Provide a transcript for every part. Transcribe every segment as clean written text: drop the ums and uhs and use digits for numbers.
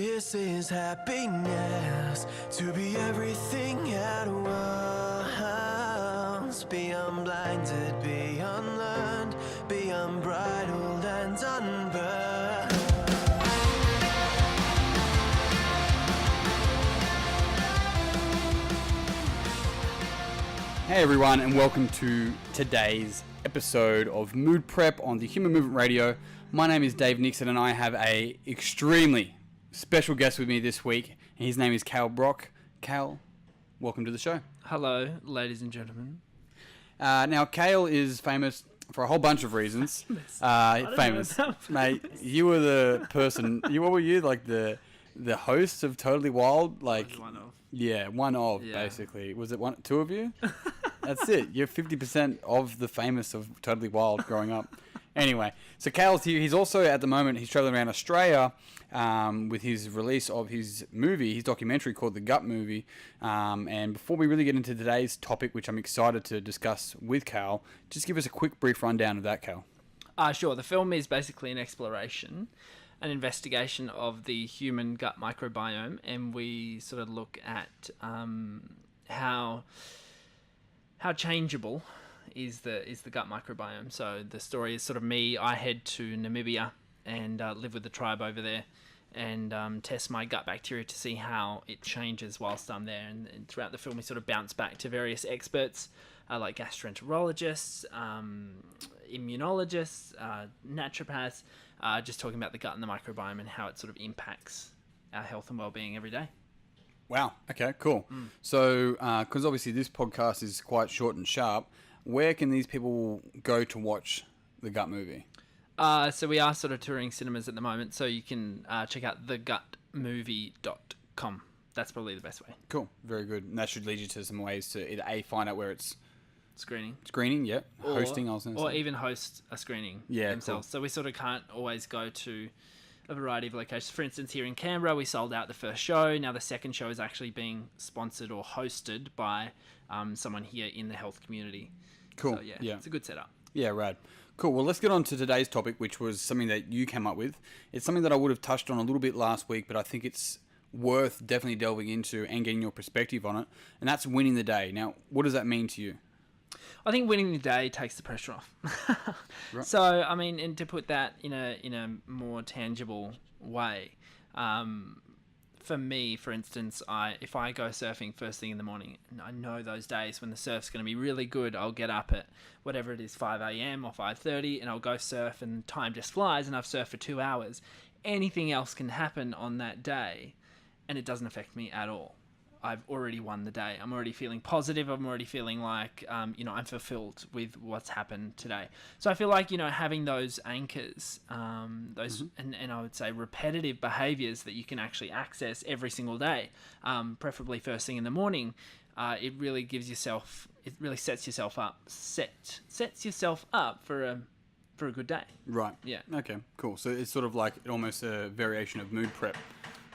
This is happiness, to be everything at once. Be unblinded, be unlearned, be unbridled and unburned. Hey everyone, and welcome to today's episode of Mood Prep on the Human Movement Radio. My name is Dave Nixon, and I have a extremely special guest with me this week. And his name is Cal Brock. Cal, welcome to the show. Hello, ladies and gentlemen. Now, Cal is famous for a whole bunch of reasons. Famous, mate. You were the person. What were you, like the host of Totally Wild? Like One of. Yeah, one of, basically. Was it two of you? That's it. You're 50% of the famous of Totally Wild growing up. Anyway, so Cal's here. He's also, at the moment, he's traveling around Australia with his release of his movie, his documentary called The Gut Movie. And before we really get into today's topic, which I'm excited to discuss with Cal, just give us a quick, brief rundown of that, Cal. Sure. The film is basically an exploration, an investigation of the human gut microbiome, and we sort of look at how changeable is the gut microbiome. So the story is sort of me. I head to Namibia and live with the tribe over there, and test my gut bacteria to see how it changes whilst I'm there. And throughout the film, we sort of bounce back to various experts like gastroenterologists, immunologists, naturopaths, just talking about the gut and the microbiome and how it sort of impacts our health and well-being every day. Wow. Okay, cool. So, because obviously this podcast is quite short and sharp, where can these people go to watch The Gut Movie? So we are sort of touring cinemas at the moment, so you can check out thegutmovie.com. That's probably the best way. Cool. Very good. And that should lead you to some ways to either A, find out where it's Screening, yep. Hosting, I was going to say. Or even host a screening themselves. Cool. So we sort of can't always go to a variety of locations. For instance, here in Canberra, we sold out the first show. Now the second show is actually being sponsored or hosted by someone here in the health community. Cool. So, yeah, it's a good setup. Yeah, rad. Cool. Well, let's get on to today's topic, which was something that you came up with. It's something that I would have touched on a little bit last week, but I think it's worth definitely delving into and getting your perspective on it, and that's winning the day. Now, what does that mean to you? I think winning the day takes the pressure off. Right. So, I mean, and to put that in a more tangible way, for me, for instance, if I go surfing first thing in the morning, and I know those days when the surf's going to be really good, I'll get up at whatever it is, 5 a.m. or 5:30, and I'll go surf, and time just flies, and I've surfed for 2 hours. Anything else can happen on that day, and it doesn't affect me at all. I've already won the day. I'm already feeling positive. I'm already feeling like, I'm fulfilled with what's happened today. So I feel like, having those anchors, and I would say repetitive behaviors that you can actually access every single day, preferably first thing in the morning, it really sets yourself up for a good day. Right. Yeah. Okay, cool. So it's sort of like almost a variation of mood prep.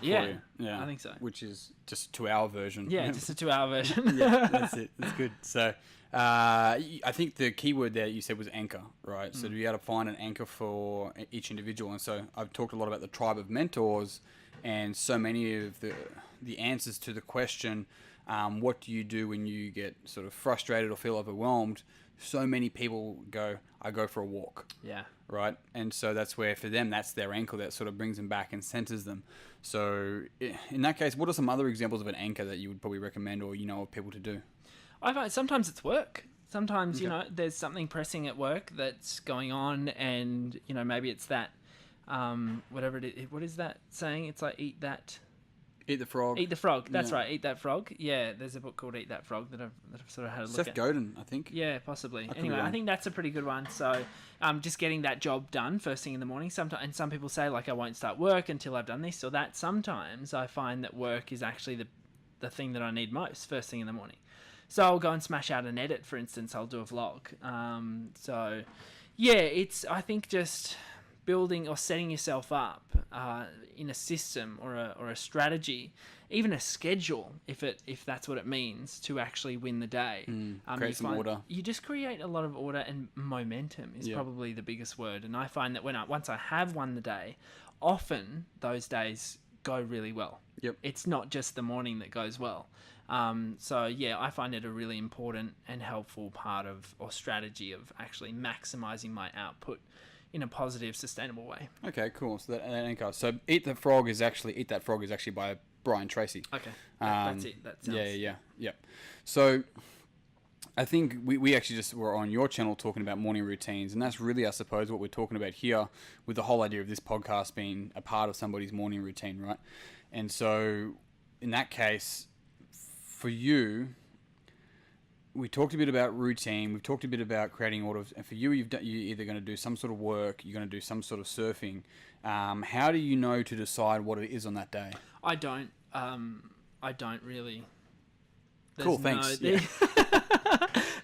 Yeah, I think so. Which is just a 2-hour version. Yeah, just a 2-hour version. Yeah, that's it. That's good. So I think the key word there you said was anchor, right? So you got to find an anchor for each individual. And so I've talked a lot about the tribe of mentors, and so many of the answers to the question, what do you do when you get sort of frustrated or feel overwhelmed? So many people I go for a walk. Yeah. Right? And so that's where, for them, that's their anchor that sort of brings them back and centers them. So in that case, what are some other examples of an anchor that you would probably recommend or of people to do? I find sometimes it's work. Sometimes, there's something pressing at work that's going on, and, maybe it's that, whatever it is. What is that saying? It's like Eat the Frog. Eat the Frog. That's right. Eat That Frog. Yeah, there's a book called Eat That Frog that I've sort of had a look at. Seth Godin, I think. Yeah, possibly. Anyway, I think that's a pretty good one. So, just getting that job done first thing in the morning. And some people say, like, I won't start work until I've done this or that. Sometimes I find that work is actually the thing that I need most first thing in the morning. So I'll go and smash out an edit, for instance. I'll do a vlog. I think just building or setting yourself up in a system or a strategy, even a schedule, if that's what it means to actually win the day. Create some order. You just create a lot of order, and momentum is probably the biggest word. And I find that once I have won the day, often those days go really well. Yep. It's not just the morning that goes well. So yeah, I find it a really important and helpful part of or strategy of actually maximizing my output in a positive, sustainable way. Okay, cool. So that anchor. So Eat That Frog is actually by Brian Tracy. Okay, that's it. That sounds... Yeah. So I think we actually just were on your channel talking about morning routines, and that's really, I suppose, what we're talking about here with the whole idea of this podcast being a part of somebody's morning routine, right? And so in that case, for you, we talked a bit about routine. We've talked a bit about creating orders. And for you, you're either going to do some sort of work, you're going to do some sort of surfing. How do you know to decide what it is on that day? I don't really. Cool, thanks.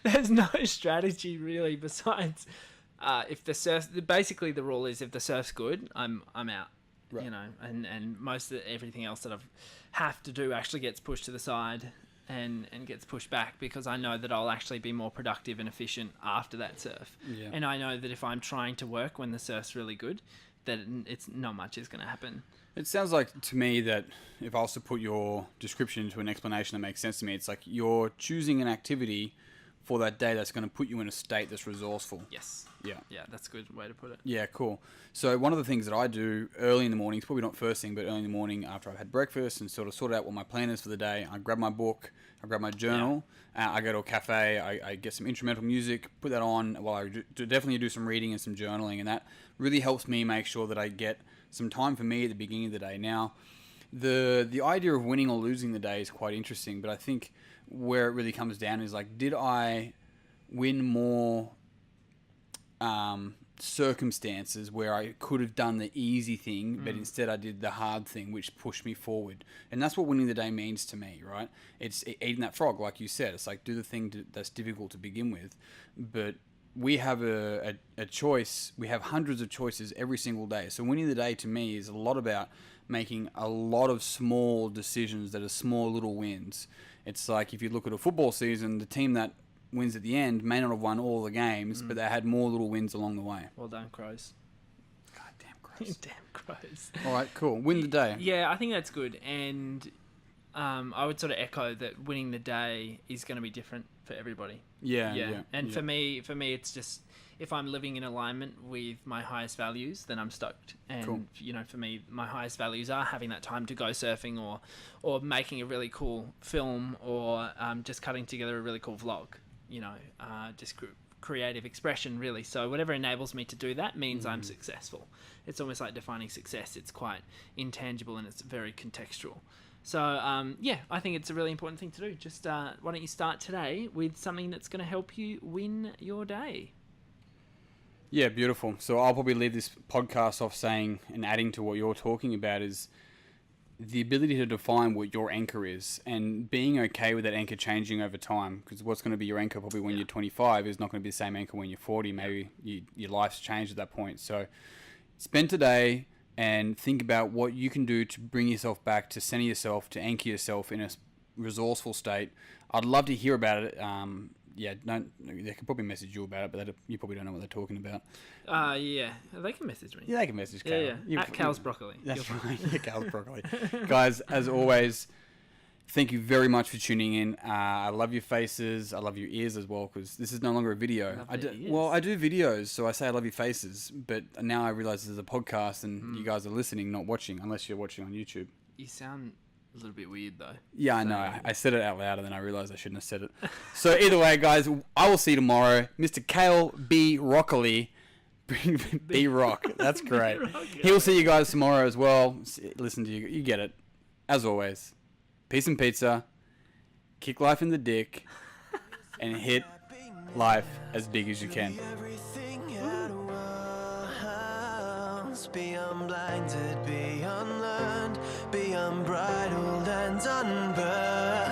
There's no strategy really besides if the surf. Basically, the rule is if the surf's good, I'm out. Right. You know, and most of everything else that I have to do actually gets pushed to the side and gets pushed back because I know that I'll actually be more productive and efficient after that surf. Yeah. And I know that if I'm trying to work when the surf's really good, that it's not much is going to happen. It sounds like to me that if I was to put your description into an explanation that makes sense to me, it's like you're choosing an activity for that day that's going to put you in a state that's resourceful. Yes. Yeah. Yeah, that's a good way to put it. Yeah, cool. So one of the things that I do early in the morning, it's probably not first thing, but early in the morning after I've had breakfast and sort of sort out what my plan is for the day, I grab my book, I grab my journal, I go to a cafe, I get some instrumental music, put that on while I definitely do some reading and some journaling, and that really helps me make sure that I get some time for me at the beginning of the day. Now, the idea of winning or losing the day is quite interesting, but I think where it really comes down is like, did I win more circumstances where I could have done the easy thing, but instead I did the hard thing, which pushed me forward. And that's what winning the day means to me, right? It's eating that frog, like you said. It's like do the thing that's difficult to begin with, but we have a choice. We have hundreds of choices every single day. So winning the day to me is a lot about making a lot of small decisions that are small little wins. It's like if you look at a football season, the team that wins at the end may not have won all the games, but they had more little wins along the way. Well done, Crows. God damn Crows. Damn Crows. All right, cool. Win the day. Yeah, I think that's good. And I would sort of echo that winning the day is going to be different for everybody. Yeah. And for me, it's just if I'm living in alignment with my highest values, then I'm stoked. And cool. You know, for me, my highest values are having that time to go surfing, or making a really cool film, or just cutting together a really cool vlog. You know, just creative expression, really. So whatever enables me to do that means I'm successful. It's almost like defining success. It's quite intangible and it's very contextual. So, I think it's a really important thing to do. Just why don't you start today with something that's going to help you win your day? Yeah, beautiful. So I'll probably leave this podcast off saying and adding to what you're talking about is the ability to define what your anchor is and being okay with that anchor changing over time, because what's going to be your anchor probably when you're 25 is not going to be the same anchor when you're 40. Maybe your life's changed at that point. So spend today and think about what you can do to bring yourself back, to center yourself, to anchor yourself in a resourceful state. I'd love to hear about it. They can probably message you about it, but you probably don't know what they're talking about. They can message me. Yeah, they can message Cal. At Cal's Broccoli. That's right. Yeah, Cal's Broccoli. Guys, as always, thank you very much for tuning in. I love your faces. I love your ears as well, because this is no longer a video. I do videos, so I say I love your faces, but now I realize this is a podcast and you guys are listening, not watching, unless you're watching on YouTube. You sound a little bit weird, though. Yeah, I know. I said it out loud and then I realized I shouldn't have said it. So either way, guys, I will see you tomorrow. Mr. Kale B. Broccoli. B. Rock. That's great. He'll see you guys tomorrow as well. Listen to you. You get it. As always, peace and pizza. Kick life in the dick. And hit life as big as you can. Be unblinded, be unlearned, be unbridled and unburned.